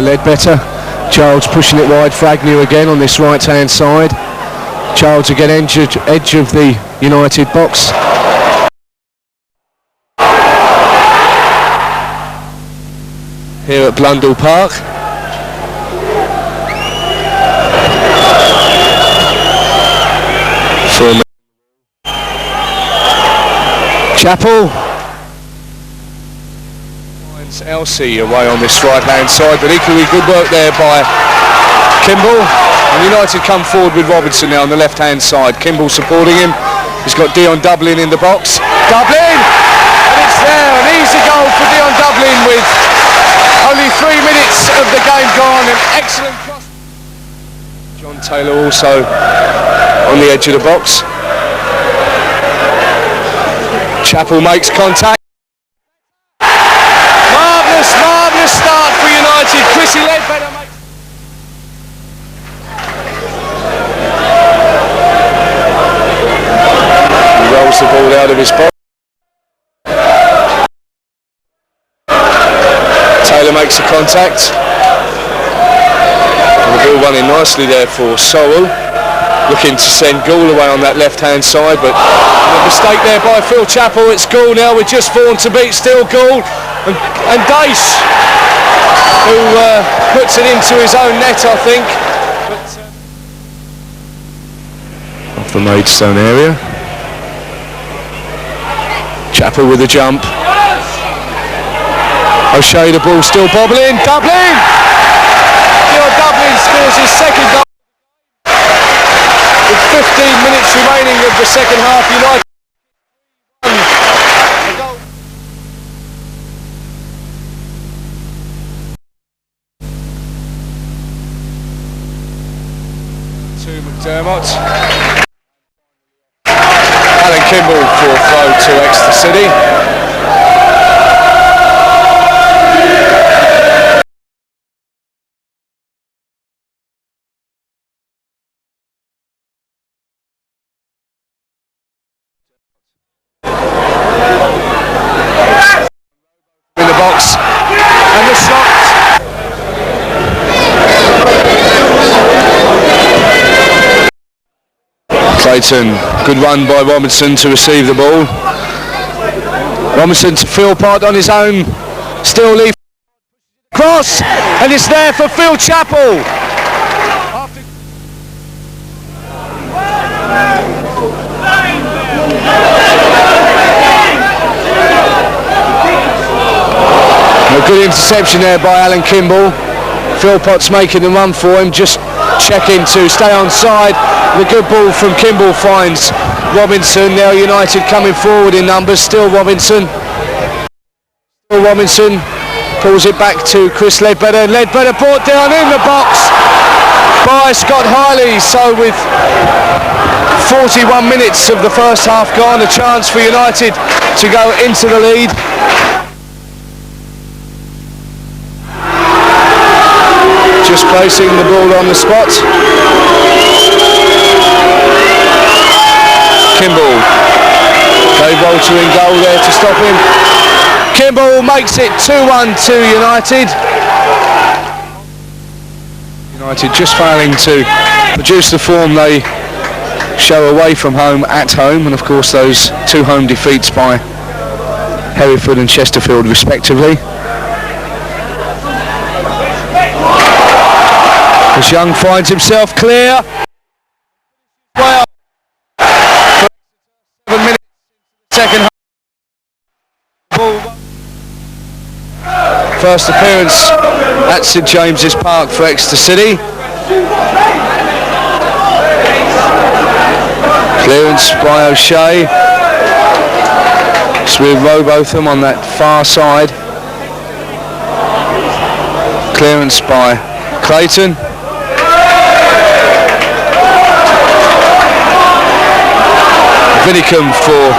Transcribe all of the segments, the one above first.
Ledbetter. Childs pushing it wide for Agnew again on this right hand side. Childs again edge of the United box. Here at Blundell Park. For Chappell. Finds Elsie away on this right hand side, but equally good work there by Kimball. And United come forward with Robinson now on the left hand side. Kimball supporting him. He's got Dion Dublin in the box. Dublin! And it's there, an easy goal for Dion Dublin with only 3 minutes of the game gone. An excellent cross. John Taylor also on the edge of the box. Chappell makes contact. Marvellous start for United. Chrissy Ledbetter makes... He rolls the ball out of his box. Taylor makes the contact. And the ball running nicely there for Sorrell. Looking to send Gould away on that left-hand side, but a mistake there by Phil Chappell. It's Gould now with just 4 to beat. Still Gould and Dace, who puts it into his own net, I think. But, off the Maidstone area. Chappell with a jump. O'Shea, the ball still bobbling. Dublin! Dublin scores his second goal. With 15 minutes remaining of the second half, United. To McDermott. Alan Kimball for a throw to Exeter City. In the box, and the shot. Clayton, good run by Robinson to receive the ball. Robinson to Philpott on his own, still leave cross, and it's there for Phil Chappell. A good interception there by Alan Kimball. Philpott's making the run for him, just checking to stay on side. The good ball from Kimball finds Robinson. Now United coming forward in numbers. Still Robinson. Pulls it back to Chris Ledbetter. Ledbetter brought down in the box by Scott Hiley. So with 41 minutes of the first half gone, a chance for United to go into the lead. Just placing the ball on the spot. Kimball. Dave Walter in goal there to stop him. Kimball makes it 2-1 to United. United just failing to produce the form they show away from home at home, and of course those 2 home defeats by Hereford and Chesterfield respectively. As Young finds himself clear. Well, 7 minutes second half. First appearance at St James's Park for Exeter City. Clearance by O'Shea. It's with Robotham on that far side. Clearance by Clayton. Vinicum for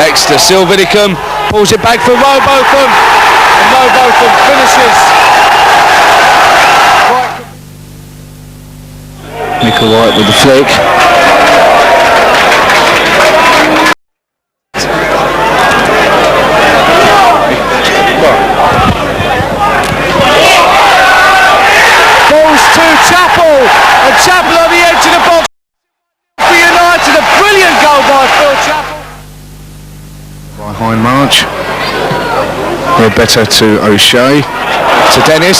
Exeter. Still Vinicum pulls it back for Robotham, and Robotham finishes. Nickel White with the flick. better to O'Shea. To Dennis.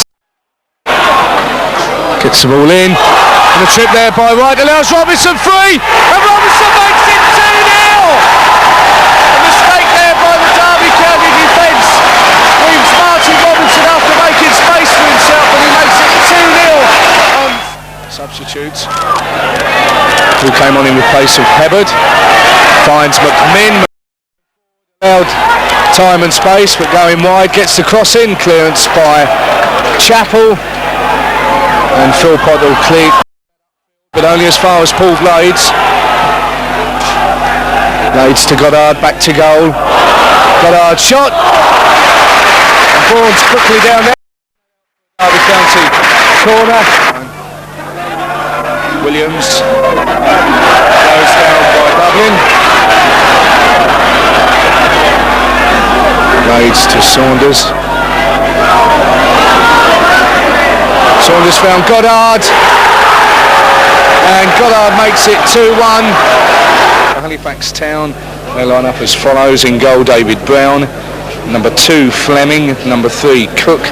Gets the ball in. And a trip there by Wright allows Robinson free. And Robinson makes it 2-0. A mistake there by the Derby County defence. Leaves Martin Robinson after making space for himself, and he makes it 2-0. Substitutes. Who came on in the place of Hebbard. Finds McMinn. Allowed time and space, but going wide. Gets the cross in. Clearance by Chappell. And Philpott will clear, but only as far as Paul Blades. Blades to Goddard, back to goal. Goddard shot. And Vaughan's quickly down there. Derby County corner. Williams goes down by Dublin. Blades to Saunders. Saunders found Goddard, and Goddard makes it 2-1. Halifax Town, they line up as follows: in goal David Brown, number 2 Fleming, number 3 Cook,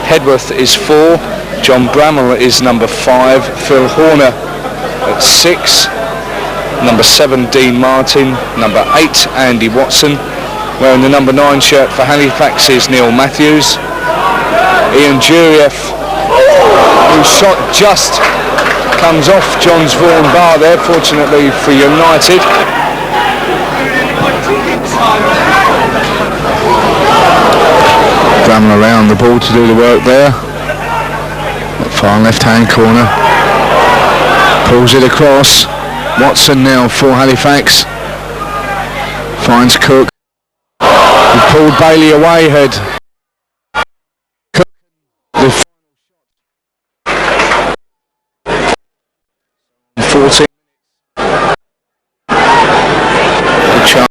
Hedworth is 4, John Bramall is number 5, Phil Horner at 6, number 7 Dean Martin, number 8 Andy Watson, wearing the number 9 shirt for Halifax is Neil Matthews, Ian Jurieff, whose shot just comes off John's Vaughan bar there, fortunately for United. Bramall around the ball to do the work there. Far left hand corner. Pulls it across. Watson now for Halifax. Finds Cook. He pulled Bailey away, had Cook. The 14 the chance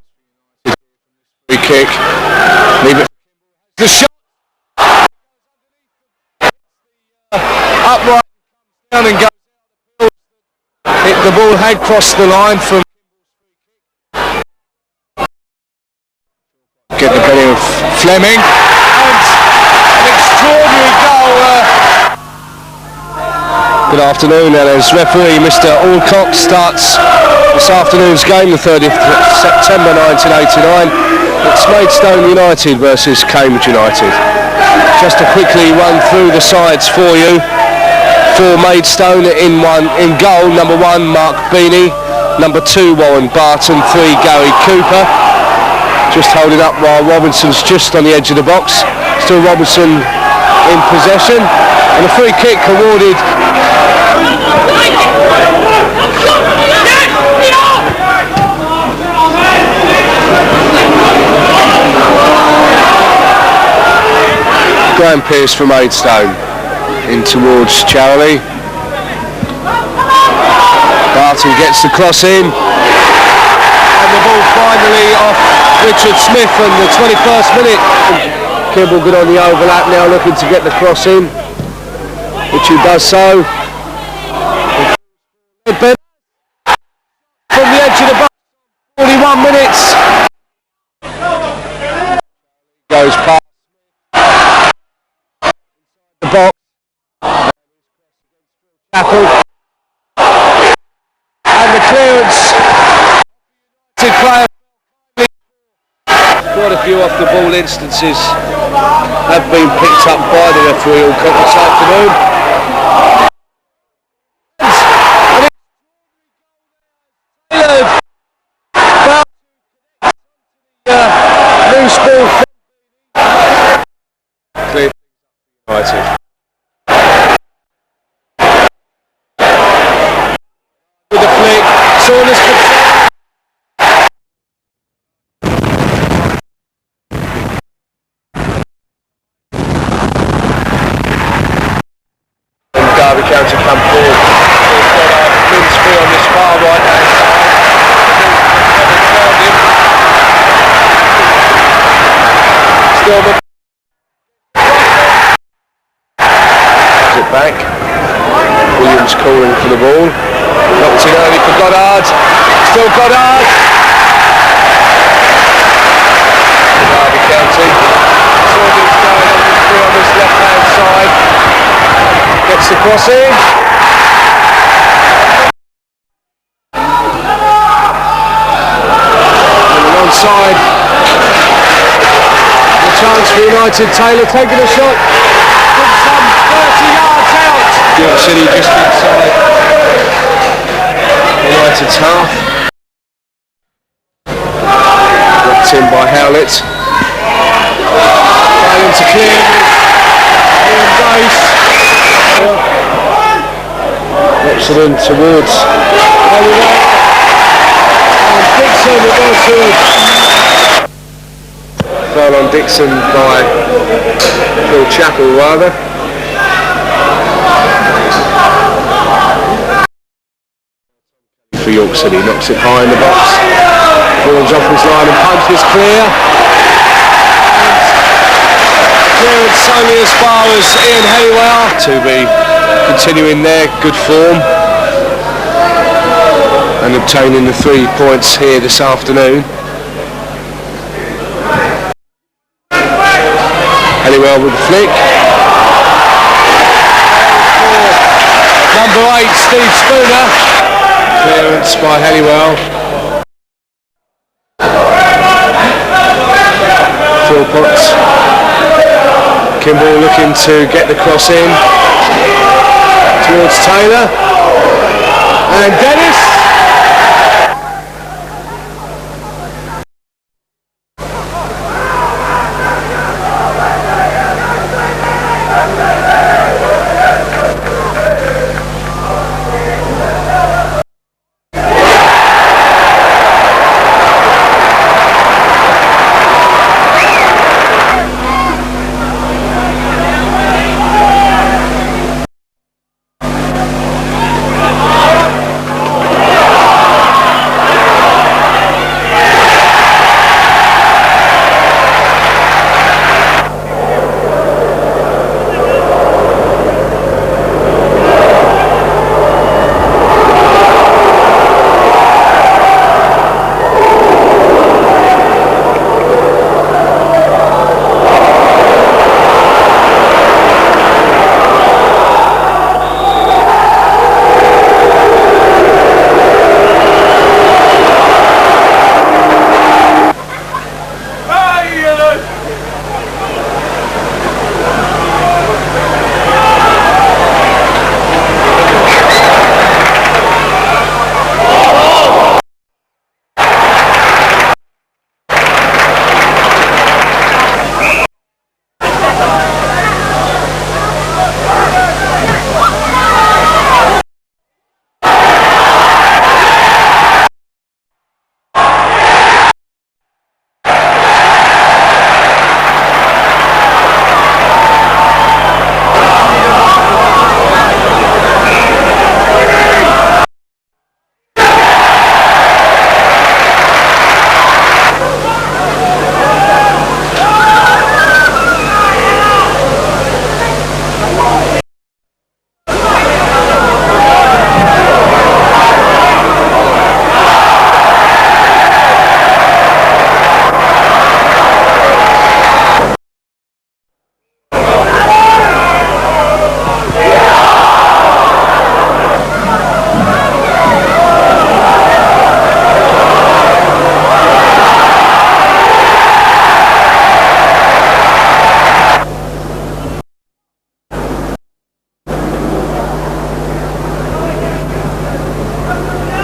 free kick, leave it, the shot upright down and goes. The ball had crossed the line from get the better of Fleming, and an extraordinary goal. Good afternoon, and as referee Mr Alcock starts this afternoon's game, the 30th of September 1989. It's Maidstone United versus Cambridge United. Just to quickly run through the sides for you. For Maidstone in goal, number 1 Mark Beanie, number 2 Warren Barton, 3 Gary Cooper. Just holding up while Robinson's just on the edge of the box. Still Robinson in possession, and a free kick awarded Graham Pearce from Maidstone in towards Charlie. Barton gets the cross in, and the ball finally off Richard Smith in the 21st minute. Kimball good on the overlap now, looking to get the cross in, which he does so. From the edge of the box, 41 minutes. Goes past the box. Apple. And the clearance. Quite a few off the ball instances have been picked up by the referee all this afternoon. Loose ball. Clear. United. With the flick, Saunders control. Derby County come forward. Wins free on this far right hand side. Still the it back. Williams calling for the ball. Knocked in early for Goddard. Still Goddard. Derby County. cross in. And onside. The chance for United. Taylor taking a shot from some 30 yards out. York City just inside United's half. Blocked in by Howlett. Failing to clear. Ian Dace. Knocks it in towards Halliwell. And Dixon, it goes to foul on Dixon by Phil Chappell rather. For York City, knocks it high in the box. Falls off his line and punches clear. Clearance only as far as Ian Halliwell to be continuing their good form and obtaining the 3 points here this afternoon. Halliwell with the flick. Number 8, Steve Spooner. Clearance by Halliwell. Philpott. Kimball looking to get the cross in towards Taylor. And Dennis.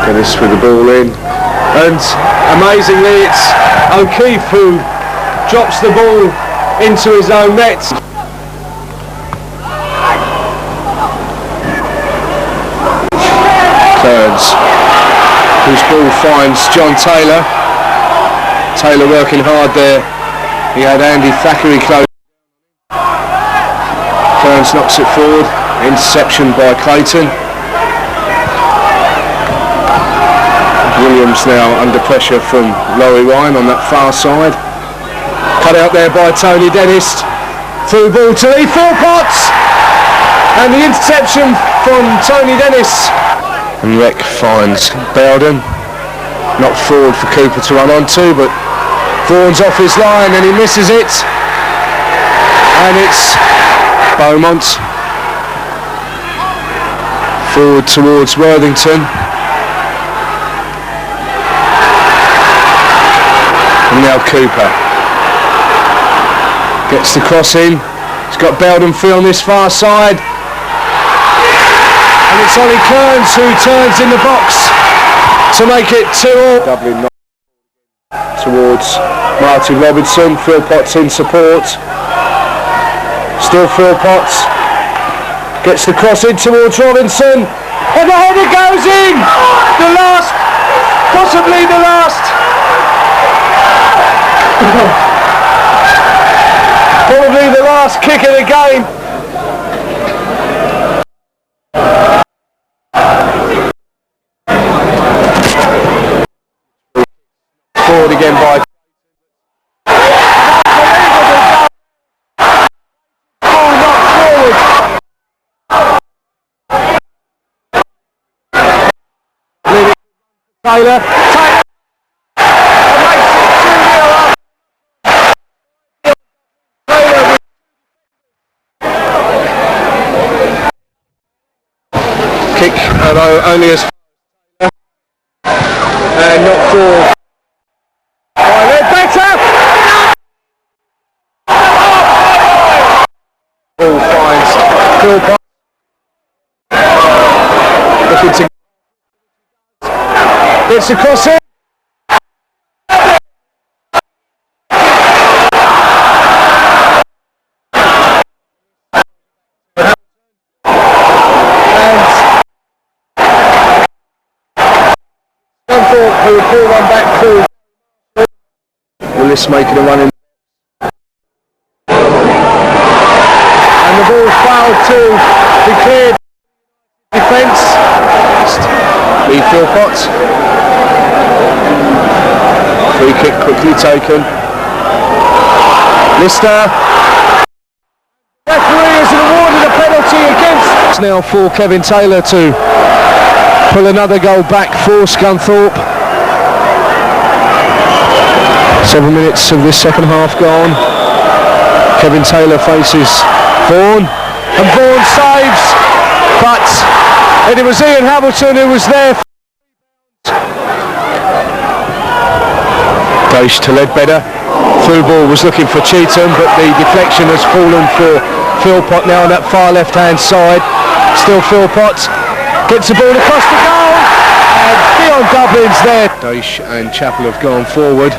Dennis with the ball in, and amazingly it's O'Keefe who drops the ball into his own net. Kearns, whose ball finds John Taylor. Taylor working hard there. He had Andy Thackeray close. Kearns knocks it forward. Interception by Clayton. Williams now under pressure from Laurie Ryan on that far side. Cut out there by Tony Dennis. Through ball to Lee Philpott. And the interception from Tony Dennis. And Reck finds Bowden. Knocked forward for Cooper to run onto, but Vaughan's off his line and he misses it. And it's Beaumont Forward towards Worthington. And now Cooper. Gets the cross in. He's got Belden free on this far side. And it's Ollie Kearns who turns in the box to make it 2-2. Dublin towards Martin Robinson. Philpotts in support. Still Philpotts. Gets the cross in towards Robinson. And the header goes in! The last, possibly the last. Probably the last kick of the game. Forward again by Taylor. Kick, although only as and not for. Better. Ball finds Philpott. Looking to. It's across it. Who will pull one back through. Willis making a run in. And the ball fouled to be cleared. Defence. Lee Philpott. Free kick quickly taken. Lister. Referee has awarded a penalty against. It's now for Kevin Taylor to pull another goal back for Scunthorpe. 7 minutes of this second half gone. Kevin Taylor faces Vaughan, and Vaughan saves, but it was Ian Hamilton who was there. Goes to Ledbetter. Through ball was looking for Cheetham, but the deflection has fallen for Philpott now on that far left-hand side. Still Philpott gets the ball across the goal, and Dion Dublin's there. Daish and Chappell have gone forward.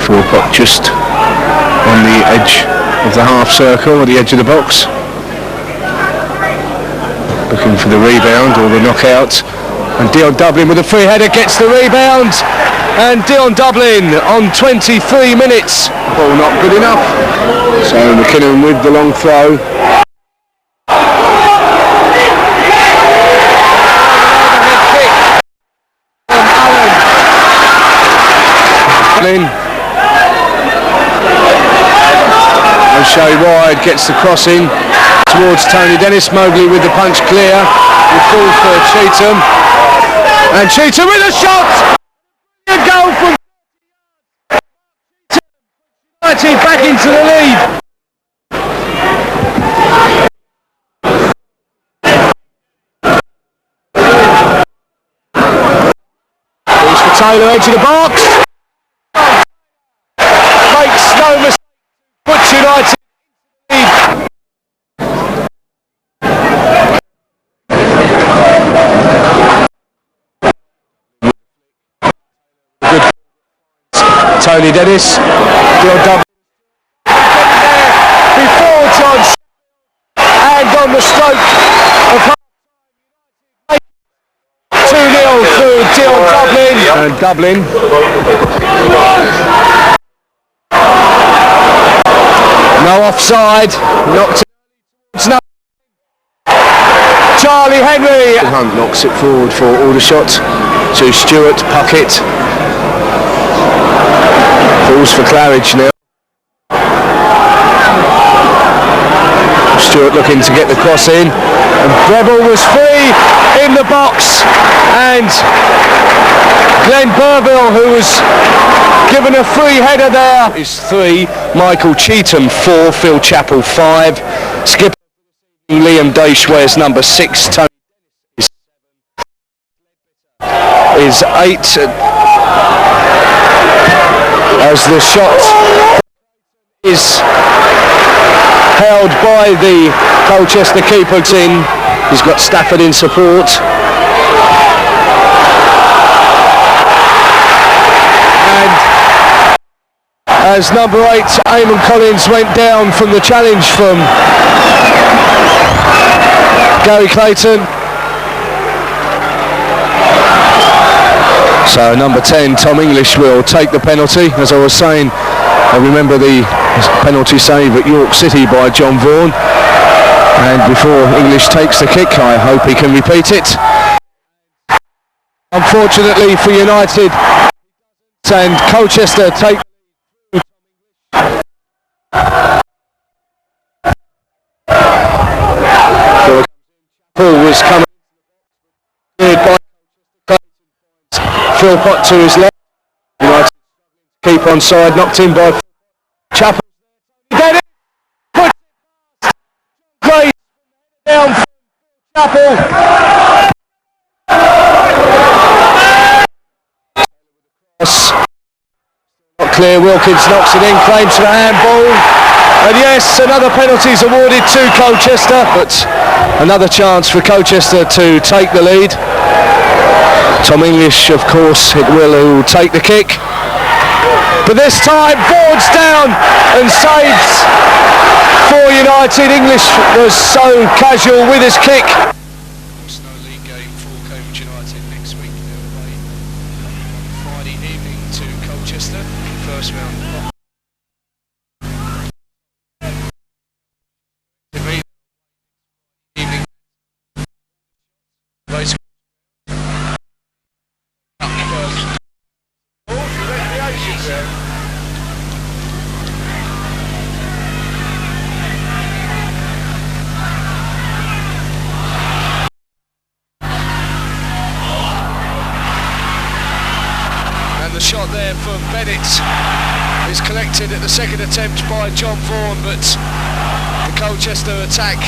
Philpott just on the edge of the half circle, or the edge of the box, looking for the rebound or the knockout, and Dion Dublin with a free header gets the rebound, and Dion Dublin on 23 minutes. Ball not good enough, so McKinnon with the long throw. O'Shea wide, gets the crossing towards Tony Dennis. Mowgli with the punch clear. The full for Cheetham. And Cheetham with a shot! A goal from United back into the lead. Here's for Taylor, edge of the box. Makes no mistake. Puts United lead. Tony Dennis. Dion Dublin. Before John. And on the stroke of 2-0 through Dion Dublin. And Dublin. No offside, knocked it. No. Charlie Henry. Hunt knocks it forward for Aldershot to Stewart, Puckett. Falls for Claridge now. Stewart looking to get the cross in. And Breville was free in the box, and Glenn Burville, who was given a free header there, is 3. Michael Cheetham 4. Phil Chappell 5. Skipper Liam Daish wears number 6. Tony is 8. As the shot is held by the Colchester keeper in. He's got Stafford in support. And as number 8, Eamon Collins, went down from the challenge from Gary Clayton. So number 10, Tom English, will take the penalty. As I was saying, I remember the penalty save at York City by John Vaughan. And before English takes the kick, I hope he can repeat it. Unfortunately for United, and Colchester take. Paul was coming by Philpott to his left. United keep on side, knocked in by Chappell. Great down from Chappell. Not clear. Wilkins knocks it in, claims for a handball. And yes, another penalty is awarded to Colchester, but another chance for Colchester to take the lead. Tom English, of course, it will take the kick. But this time, boards down and saves for United. English was so casual with his kick. No league game for Cambridge United next week. They're away on Friday evening to Colchester. First round. Evening. The shot there from Bennett is collected at the second attempt by John Vaughan, but the Colchester attack.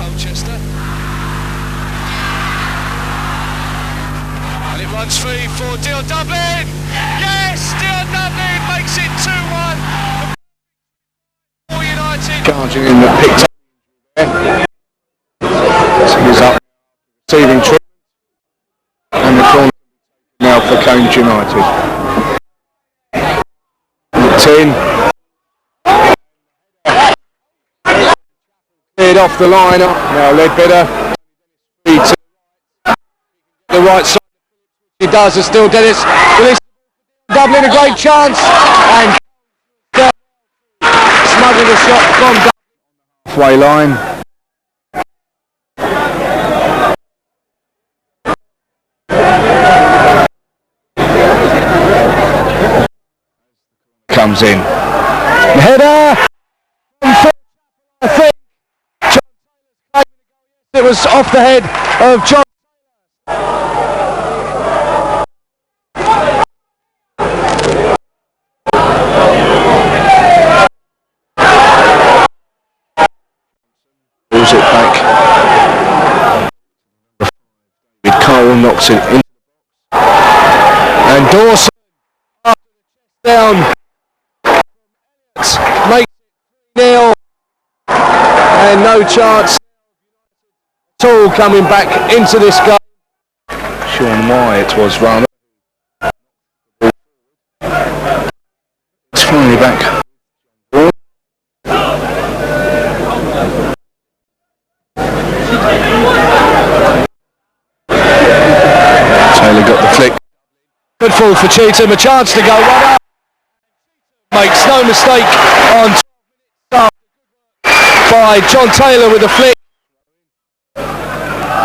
Colchester. And it runs free for Dion Dublin. Yes, Dion Dublin makes it 2-1 for United. Charging in the picked up. So he's up, receiving treatment, and the corner now for Cambridge United. 10. Cleared off the line. Now Ledbetter. The right side. He does. It's still Dennis. Dublin, a great chance. And smuggling a shot from Dublin. Halfway line. Comes in. The header. I think it was off the head of John. Pulls it back. Cole knocks it in. And Dawson down. Makes it 0 and no chance at all coming back into this game. Sean Wyatt was rather. It's finally back. Taylor got the flick. Good fall for Cheetham, a chance to go 1-up. Makes no mistake on by John Taylor with a flick.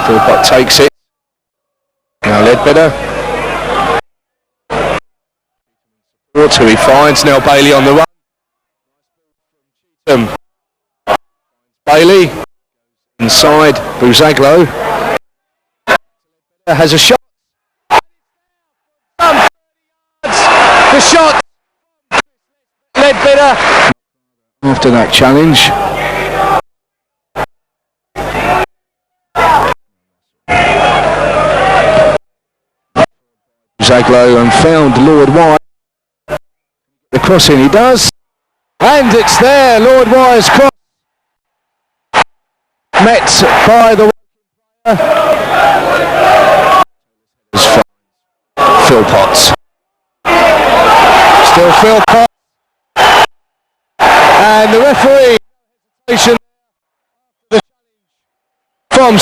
Philpott takes it. Now Ledbetter. Who he finds. Now Bailey on the run. Bailey. inside, Buzaglo has a shot. The shot. Ledbetter after that challenge. Buzaglo and found Lord Wise. The crossing he does. And it's there, Lord Wise cross. Met by the Phil Potts. Still Phil Potts. And the referee from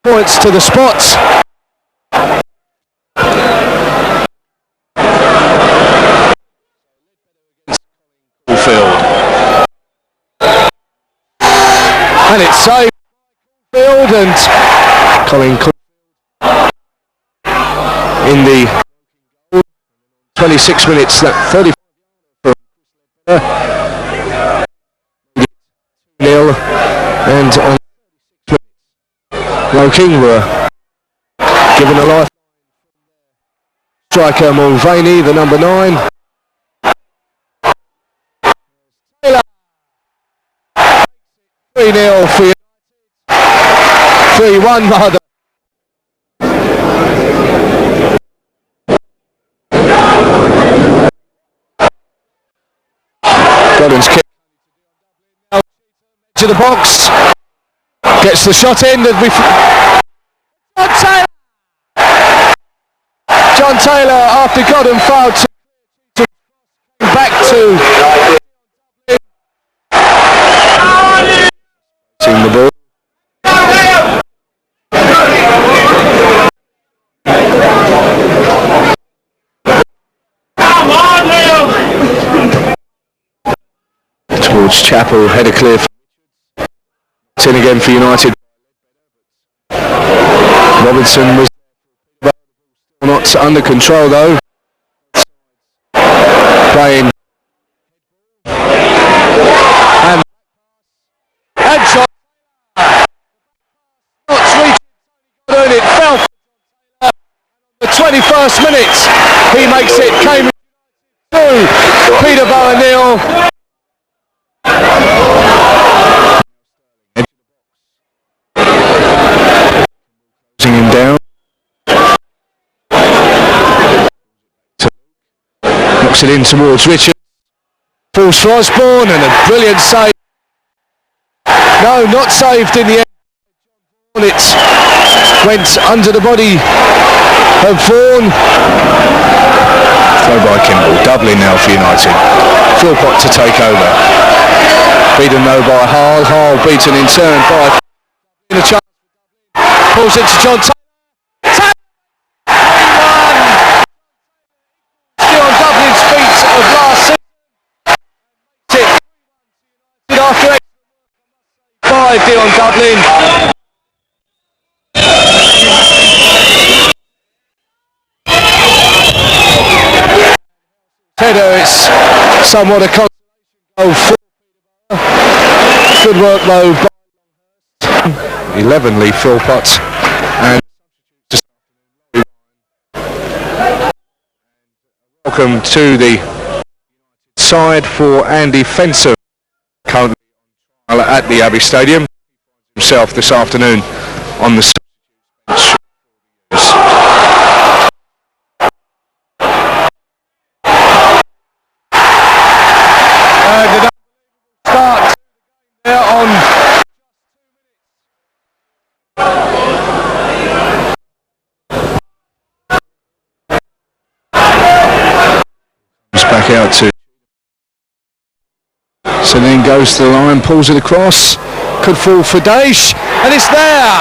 points to the spots. Field. And it's saved Field and Colin in the 26 minutes, that 30 nil, and on Woking were given a life. Striker Mulvaney, the number 9. 3-0 for 3-1 rather. Godwin's kick to the box, gets the shot in. John Taylor after Godwin fouled back to the ball. Towards Chapel, header clear. 10 again for United. Robinson was not under control though. Playing. And shot. It fell the 21st minute. He makes it. Came through. Peterborough 0. Closing him down. Knocks it in towards Richard. Falls for Osborne and a brilliant save. No, not saved in the end. It went under the body of Vaughan. Throw by Kimball. Doubling now for United. Philpott to take over. Beaten though by Harl. Harl beaten in turn by in a chance. Pulls it to John Taylor. Still on Dublin's feet of last season. After 5 Dion Dublin. Header, it's somewhat a goal for good work though by 11 Lee Philpott and welcome to the side for Andy Fencer, currently at the Abbey Stadium himself this afternoon on the start there on back out to so then goes to the line, pulls it across, could fall for Daesh, and it's there.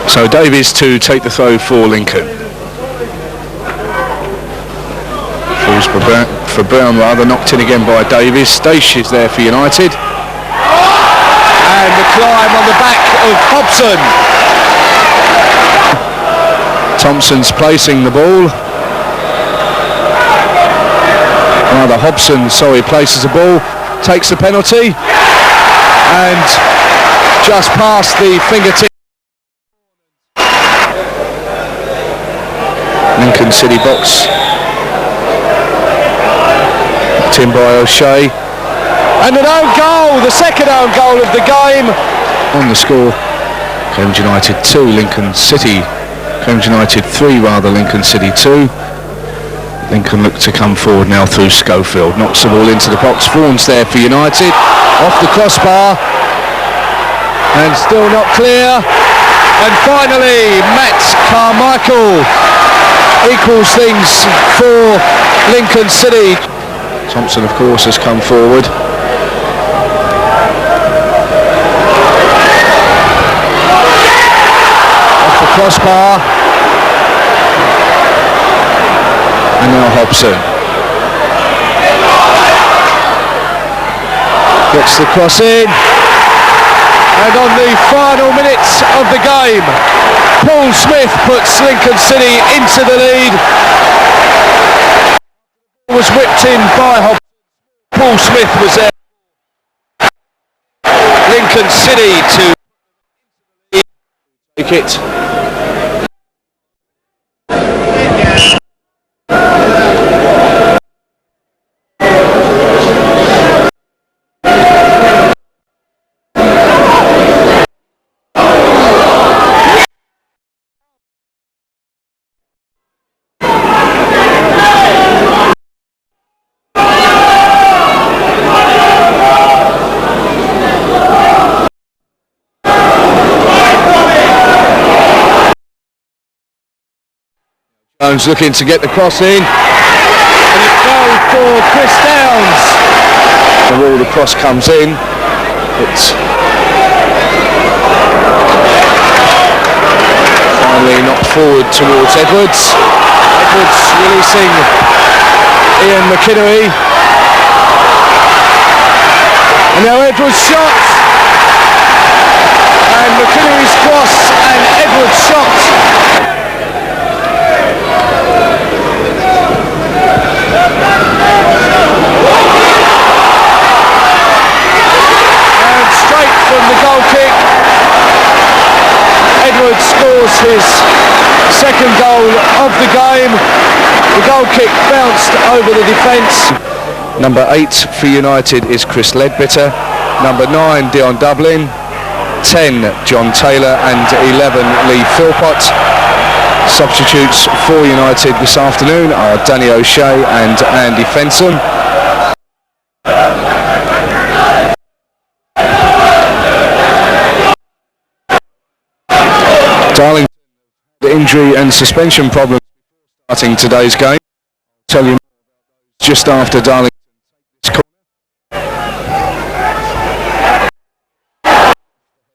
So Davies to take the throw for Lincoln. Falls for Brown rather, knocked in again by Davies. Daesh is there for United. And the climb on the back of Hobson. Thompson's placing the ball. Rather Hobson, sorry, places the ball, takes the penalty. and just past the fingertip. Lincoln City box. Tim by O'Shea. And an own goal, the second own goal of the game. On the score, Cambridge United 2, Lincoln City. Cambridge United 3 rather, Lincoln City 2. Lincoln look to come forward now through Schofield. Knocks the ball into the box. Vaughan's there for United. Off the crossbar. And still not clear. And finally, Matt Carmichael equals things for Lincoln City. Thompson, of course, has come forward. Off the crossbar. And now Hobson. Gets the cross in. And on the final minutes of the game, Paul Smith puts Lincoln City into the lead. Was whipped in by Hobson. Paul Smith was there. Lincoln City to take it. Jones looking to get the cross in, and it goes for Chris Downs. The cross comes in. It's finally knocked forward towards Edwards. Edwards releasing Ian McInnery. And now Edwards shot. And McInnery's cross and Edwards shot. From the goal kick, Edwards scores his second goal of the game. The goal kick bounced over the defence. Number 8 for United is Chris Ledbetter. Number 9, Dion Dublin. 10, John Taylor, and 11, Lee Philpott. Substitutes for United this afternoon are Danny O'Shea and Andy Fenson. Darlington, the injury and suspension problem starting today's game. I'll tell you just after Darlington.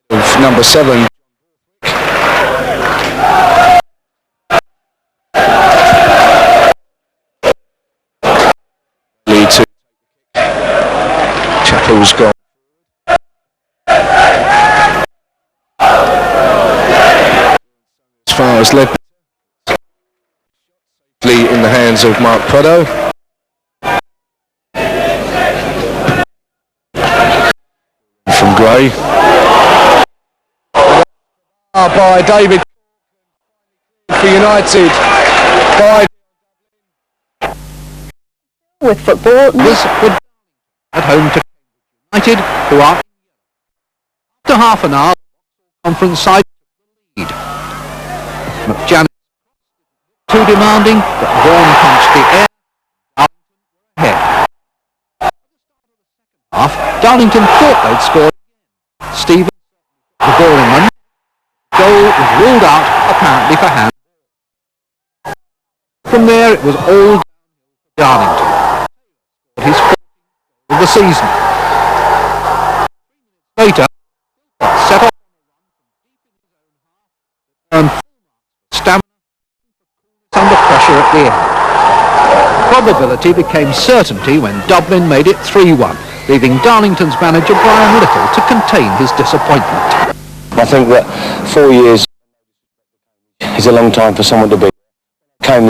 Of number 7. Lead to Chapel's goal. As far as led in the hands of Mark Prado. From Gray. By David for United. By with football was at home to United, who are after half an hour conference side lead. McJanet too demanding, but Vaughan punched the air. Ahead. Half, Darlington thought they'd scored. Stephen, the ball in them. Goal was ruled out, apparently for hand. From there, it was all Darlington. His fourth of the season. Later, set off and stamina under pressure at the end. Probability became certainty when Dublin made it 3-1, leaving Darlington's manager Brian Little to contain his disappointment. I think that 4 years is a long time for someone to be. Came in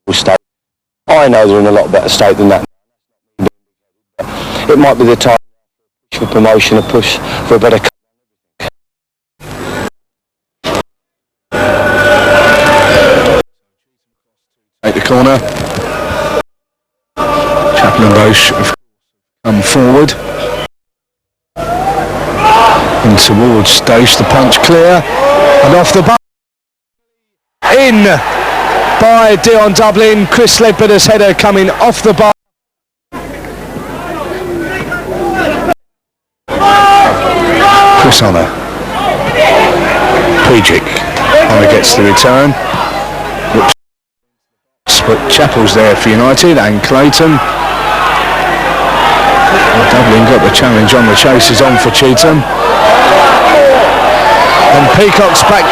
a state. I know they're in a lot better state than that. It might be the time for promotion, a push for a better. Take the corner. Chaplin and Bosch have come forward. And towards Doche, the punch clear. And off the bar. In by Dion Dublin. Chris Ledbetter's header coming off the bar. Chris Honor. Pejic. Honor gets the return. But Chappell's there for United and Clayton. Dublin got the challenge on, the chase is on for Cheetham. And Peacock's back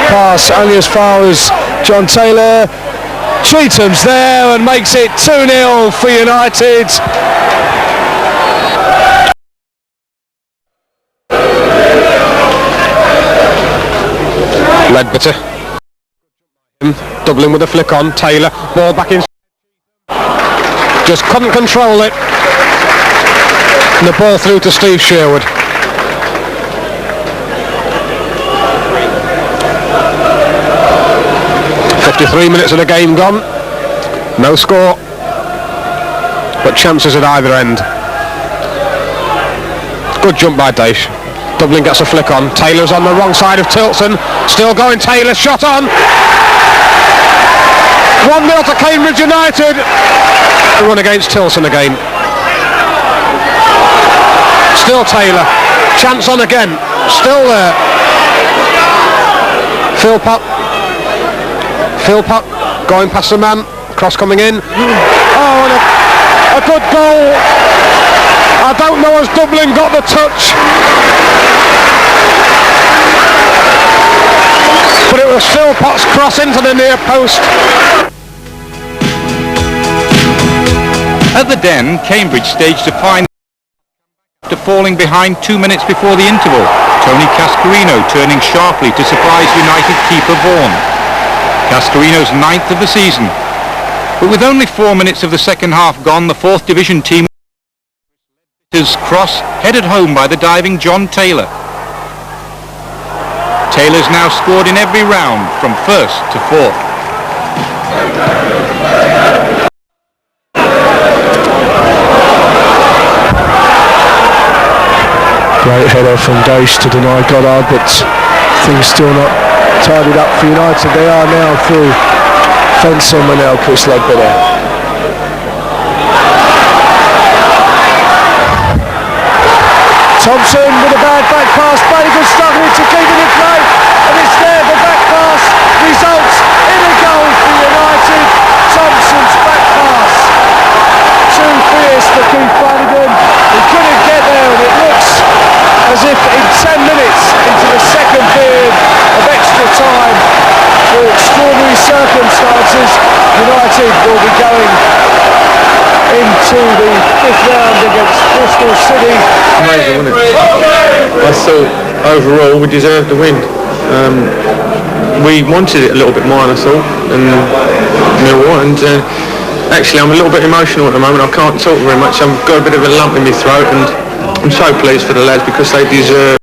pass only as far as John Taylor. Cheetham's there and makes it 2-0 for United. Ledbetter. Dublin with a flick on, Taylor, ball back in. Just couldn't control it. And the ball through to Steve Sherwood. "53 minutes of the game gone. No score. But chances at either end. Good jump by Daesh. Dublin gets a flick on. Taylor's on the wrong side of Tilson. Still going, Taylor, shot on. 1-0 to Cambridge United. A run against Tilson again. Still Taylor. Chance on again. Still there. Philpott going past the man. Cross coming in. Oh, and a good goal. I don't know as Dublin got the touch. But it was Philpott's cross into the near post. At the Den, Cambridge staged a fine after falling behind 2 minutes before the interval. Tony Cascarino turning sharply to surprise United keeper Vaughan. Cascarino's 9th of the season. But with only 4 minutes of the second half gone, the 4th Division team cross headed home by the diving John Taylor. Taylor's now scored in every round from 1st to 4th. Great header from Doche to deny Goddard, but things still not tidied up for United. They are now through Fenson and now Chris Ledbetter. Thompson with a bad back pass. Bagel struggling to keep it in play, and it's there. The back pass results in a goal for United. Thompson's back pass. Too fierce for Keith Flanagan. He couldn't get there, and it looks as if in 10 minutes into the second period of extra time, for extraordinary circumstances, United will be going into the 5th round against Bristol City. Amazing, wasn't it? I thought overall we deserved the win. We wanted it a little bit more, I thought, and actually I'm a little bit emotional at the moment. I can't talk very much. I've got a bit of a lump in my throat, and I'm so pleased for the lads because they deserve.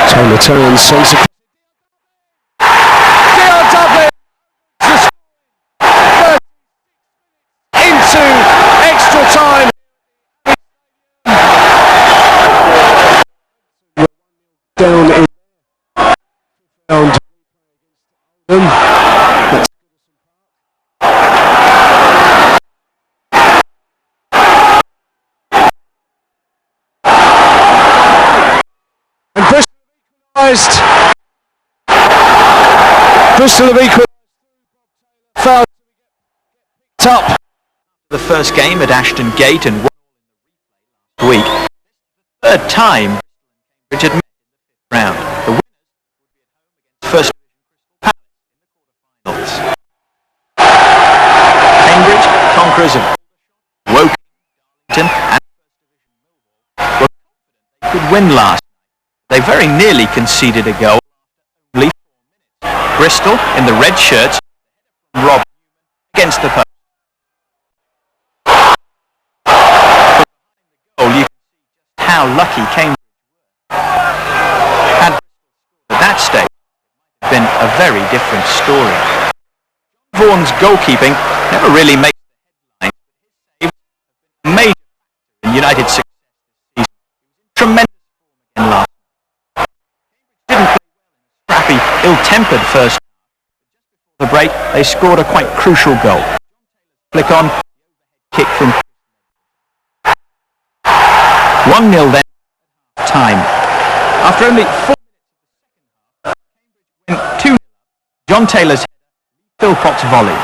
Taylor turns, sends it. Dion Dublin into extra time. Down in round. And Bristol have equalised. Foul up. The first game at Ashton Gate and last week. Third time Cambridge had met in the 5th round. The winners first quarterfinals. Cambridge, conquerors of Woking, Darlington and were confident they could win last night. They very nearly conceded a goal. Only 4 minutes. Bristol in the red shirts. Rob against the post. Goal, you can see how lucky Cambridge were. Had at that stage been a very different story. Vaughan's goalkeeping never really makes the headlines, but his save was a major factor in United's success this season. Tremendous form again last night. Cambridge didn't play well in a scrappy, ill-tempered first half. Just before the break, they scored a quite crucial goal. Flick on, kick from 1-0 then, time. After only 4 minutes of the second half, Cambridge went 2-0 up. John Taylor's header, Philpott's volley.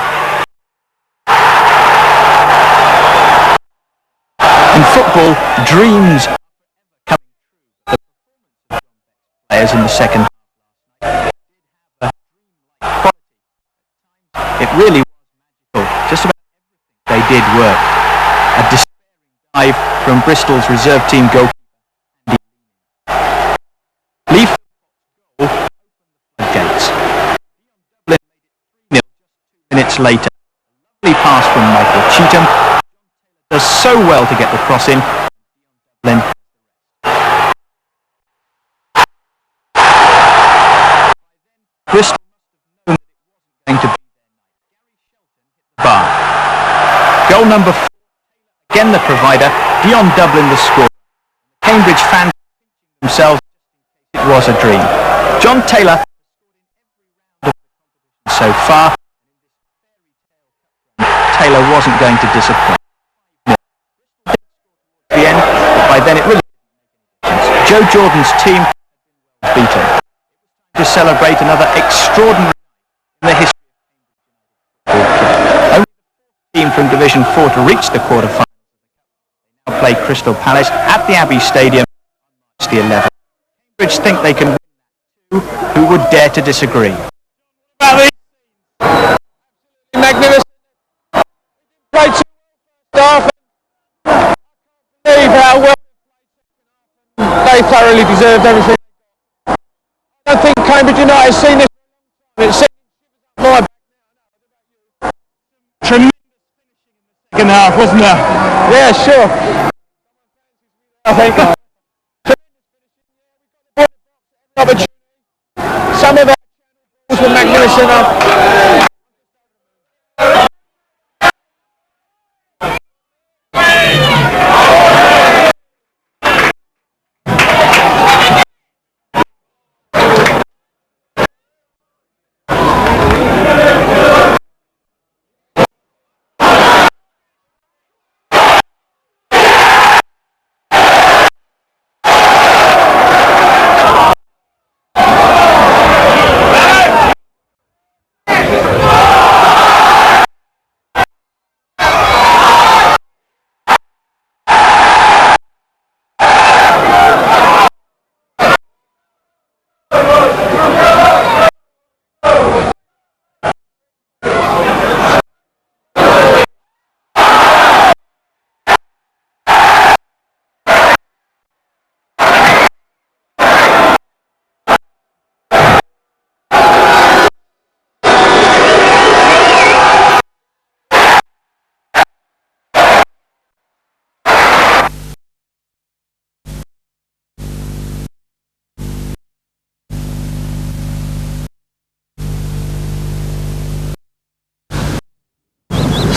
In football, dreams are coming true. The performance of players in the second half last night did have a dreamlike quality. It really was magical. Just about everything they did work. A despairing dive from Bristol's reserve team goalkeeper Andy Lee. Philpott's goal opened the floodgates. Dublin made it 3-0 just 2 minutes later. A lovely pass from Michael Cheetham. Does so well to get the cross in. Dublin. Bristol must have known that it wasn't going to be their night. Gary Shelton hit the bar. Goal number 4. Again the provider. Dion Dublin the scorer. Cambridge fans pinching themselves just in case it was a dream. John Taylor scored in every round of the competition so far. Taylor wasn't going to disappoint. The end, but by then it really didn't make any difference. Joe Jordan's team had been well beaten. To celebrate another extraordinary night in the history of Cambridge. Only the 4th team from Division 4 to reach the quarter-finals. They now play Crystal Palace at the Abbey Stadium on March the 11th. Cambridge think they can win that too. Who would dare to disagree? Magnificent. Played so well first half. Believe how well they thoroughly deserved everything. I don't think Cambridge United has seen this. It's sending shivers up my back now. Tremendous finishing in the second half, wasn't there? Yeah, sure. I think. Tremendous finishing. Yeah, we got the ball opportunity. Some of our balls were magnificent.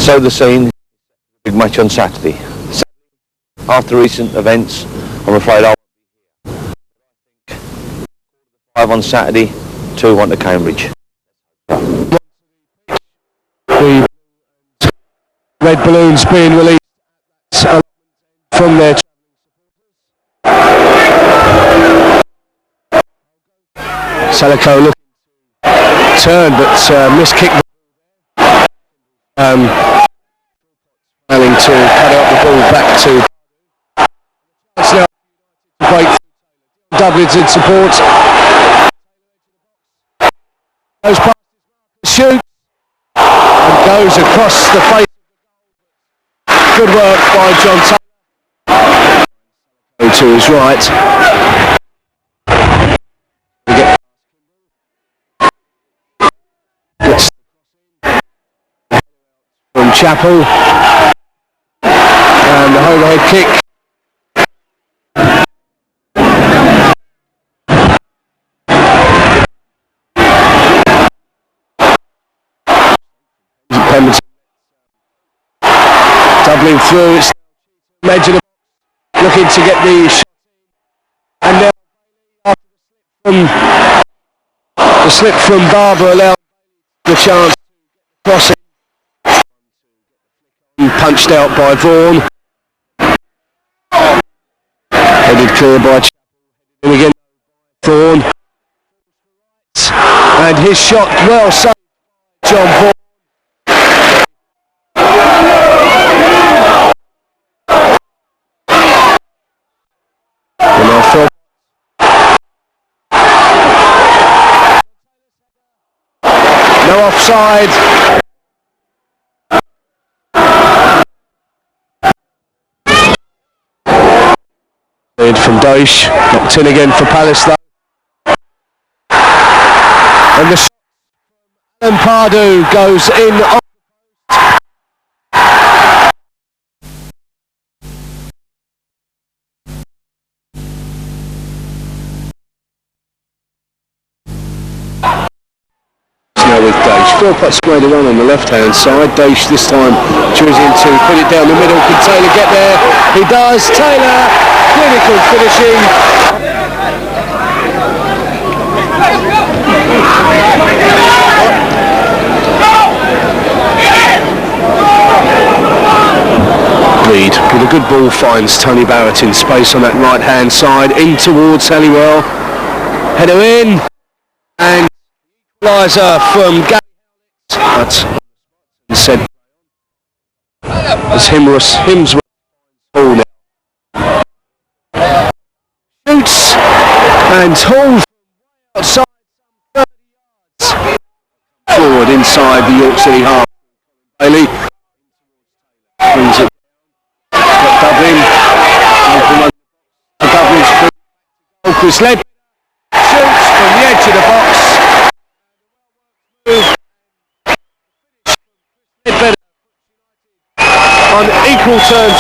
So the scene, big match on Saturday. After recent events, I'm afraid I won't be here. 5 on Saturday, 2-1 to Cambridge. The red balloons being released from their Salico looking to turn, but missed kick. Failing to cut out the ball back to break. Dublin's in support. Goes past, shoots and goes across the face. Good work by John Taylor. To his right. from Chapel. And the overhead kick. Pemberton. Doubling through, it's edge of the box, looking to get the shot. And now the slip from Barber allowed the chance to cross it. Punched out by Vaughan. Headed clear by Chapel. And again, Vaughan. And his shot well saved by John Vaughan. No offside. Lead from Dosh, knocked in again for Palace though. And the shot from Alan Pardew goes in on with Daesh. Philpott squared it on the left-hand side. Daesh this time choosing to put it down the middle. Can Taylor get there? He does. Taylor, clinical finishing. Reed with a good ball finds Tony Barrett in space on that right-hand side. In towards Halliwell. Header in. And equaliser from Gary Howlett, but said as Himsworth ball now. Shoots and Hall outside 30 yards forward inside the York City half. Bailey brings it. Dublin. Dublin's Chris led. Shoots from the edge of the box. On equal terms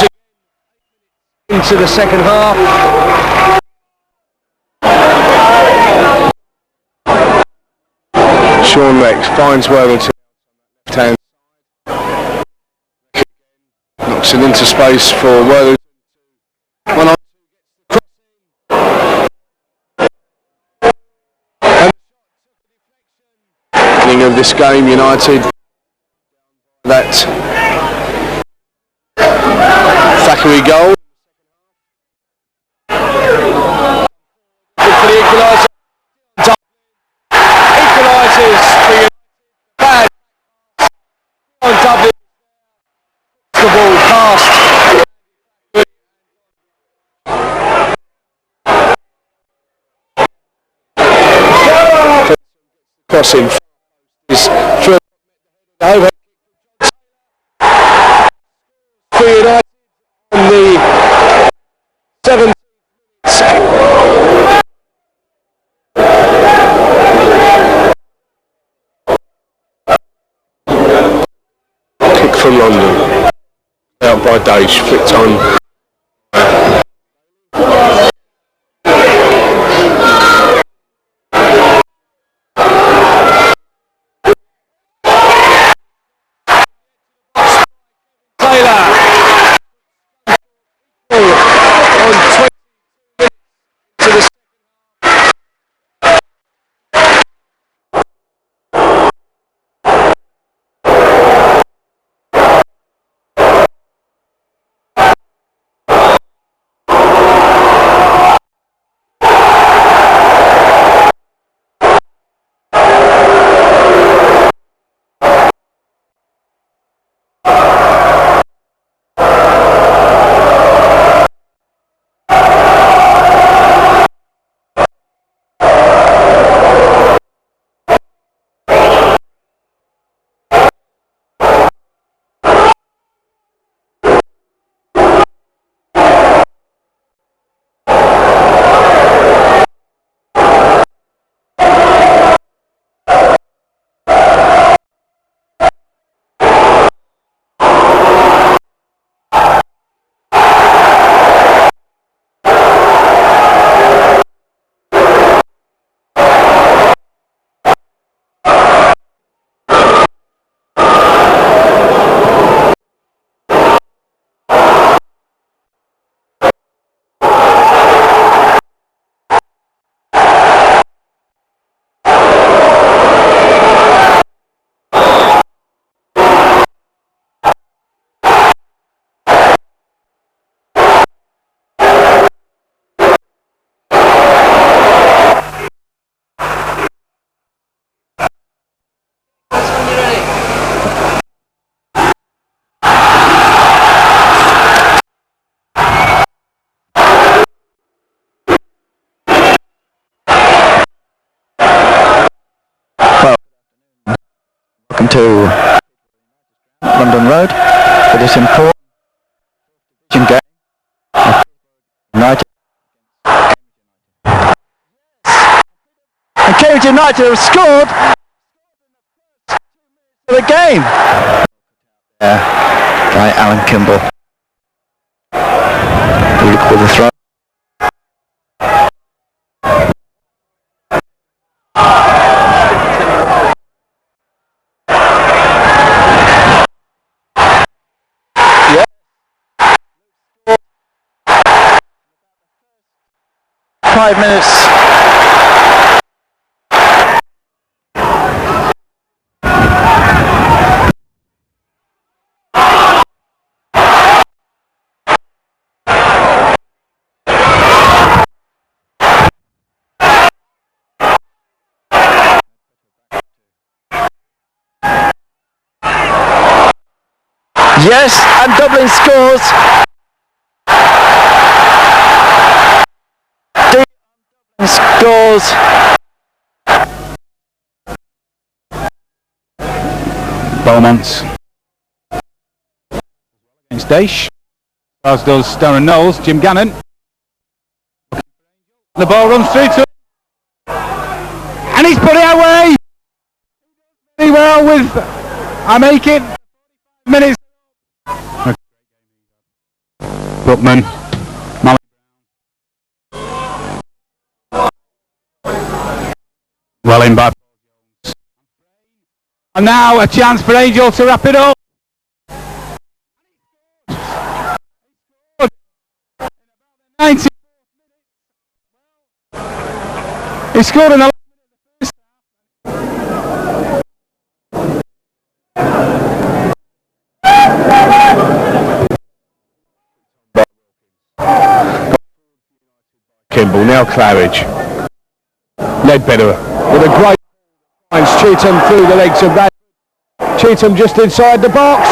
into the second half. Sean Rex finds Worthington left hand. Knocks it into space for Worthington. One on. Beginning of this game, United that Thackeray goal. Good for the equaliser. Equalises for United. Bad on Dublin. The ball past. Crossing is through over for United on the 7th. Kick from London. Out by Daesh, flicked on. to London Road for this important game. United. And Cambridge United have scored for the game. By Alan Kimball. Luke with the throw. Yeah. 5 minutes. Yes, and Dublin scores. Dublin scores. Beaumont against Daesh, as does Darren Knowles. Jim Gannon. The ball runs through to him, and he's put it away. Very well with I make it minutes. Putman, well in by. And now a chance for Angel to wrap it up. He scored in the first Kimball, now Claridge. Ledbetter with a great finds Cheetham through the legs of that. Cheetham just inside the box.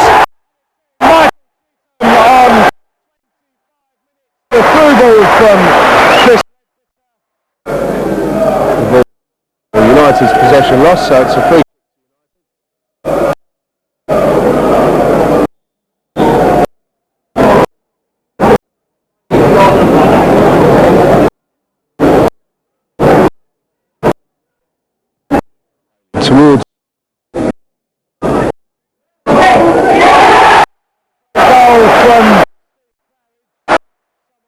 On the through ball from Chris. United's possession lost, so it's a free. Towards goal from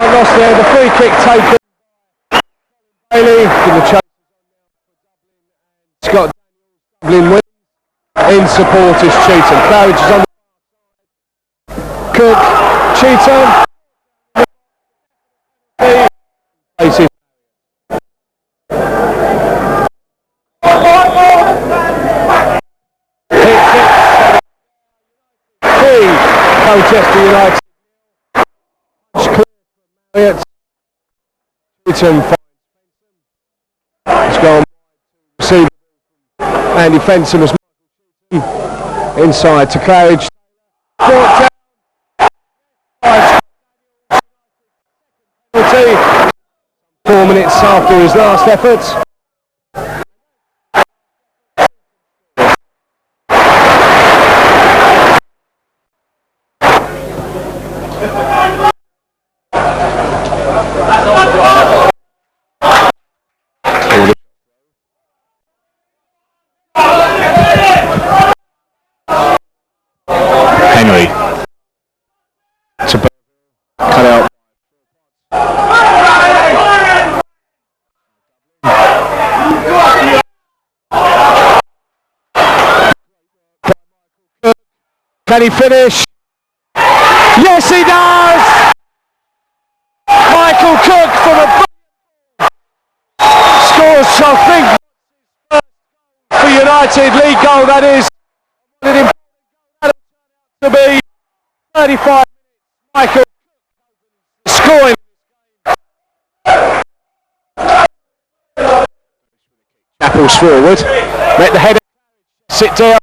lost there, the free kick taken. Bailey to the chase. Scott Dublin wins. In support is Cheetham. Claridge is on the Cook, Cheetham. Colchester United. Cheetham has gone received Andy Fenson as inside to Claridge. 4 minutes after his last efforts. Henry to cut out. Can he finish? Yes, he does! Michael Cook from a scores, I think, for United, league goal that is. To be 35 minutes. Michael scoring. Apples forward. Let the header sit down.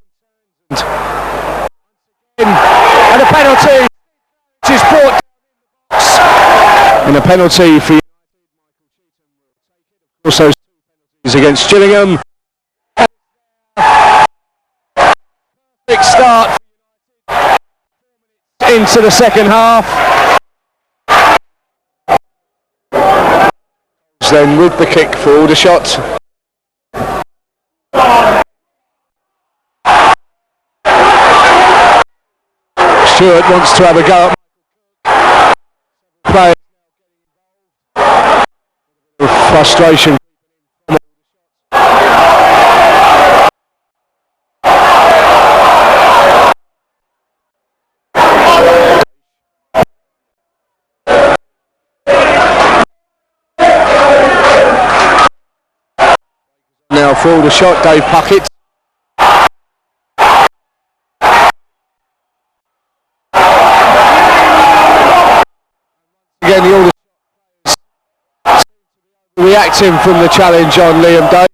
And a penalty is brought and a penalty for also against Gillingham. start into the second half. Then with the kick for Aldershot. Stewart wants to have a go at play. Frustration. Now for the shot, Dave Puckett. Again, the Aldershot reacting from the challenge on Liam Dave.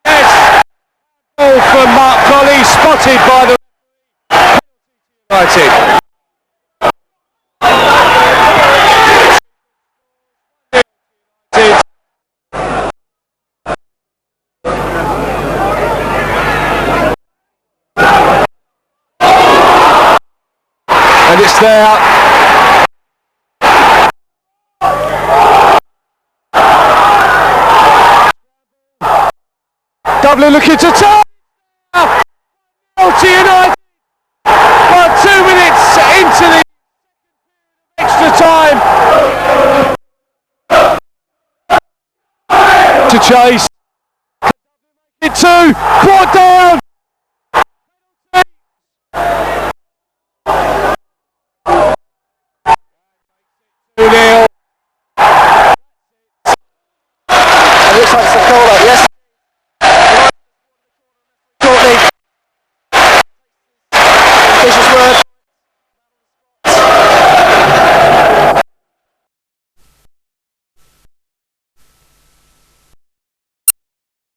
Yes! Ball from Mark Colley, spotted by the United. And it's there. Dublin looking to turn. Penalty United. Well, 2 minutes into the extra time to chase. It two, brought down. 2-0. It looks like it's a call up, yes. Shortly. Vicious word.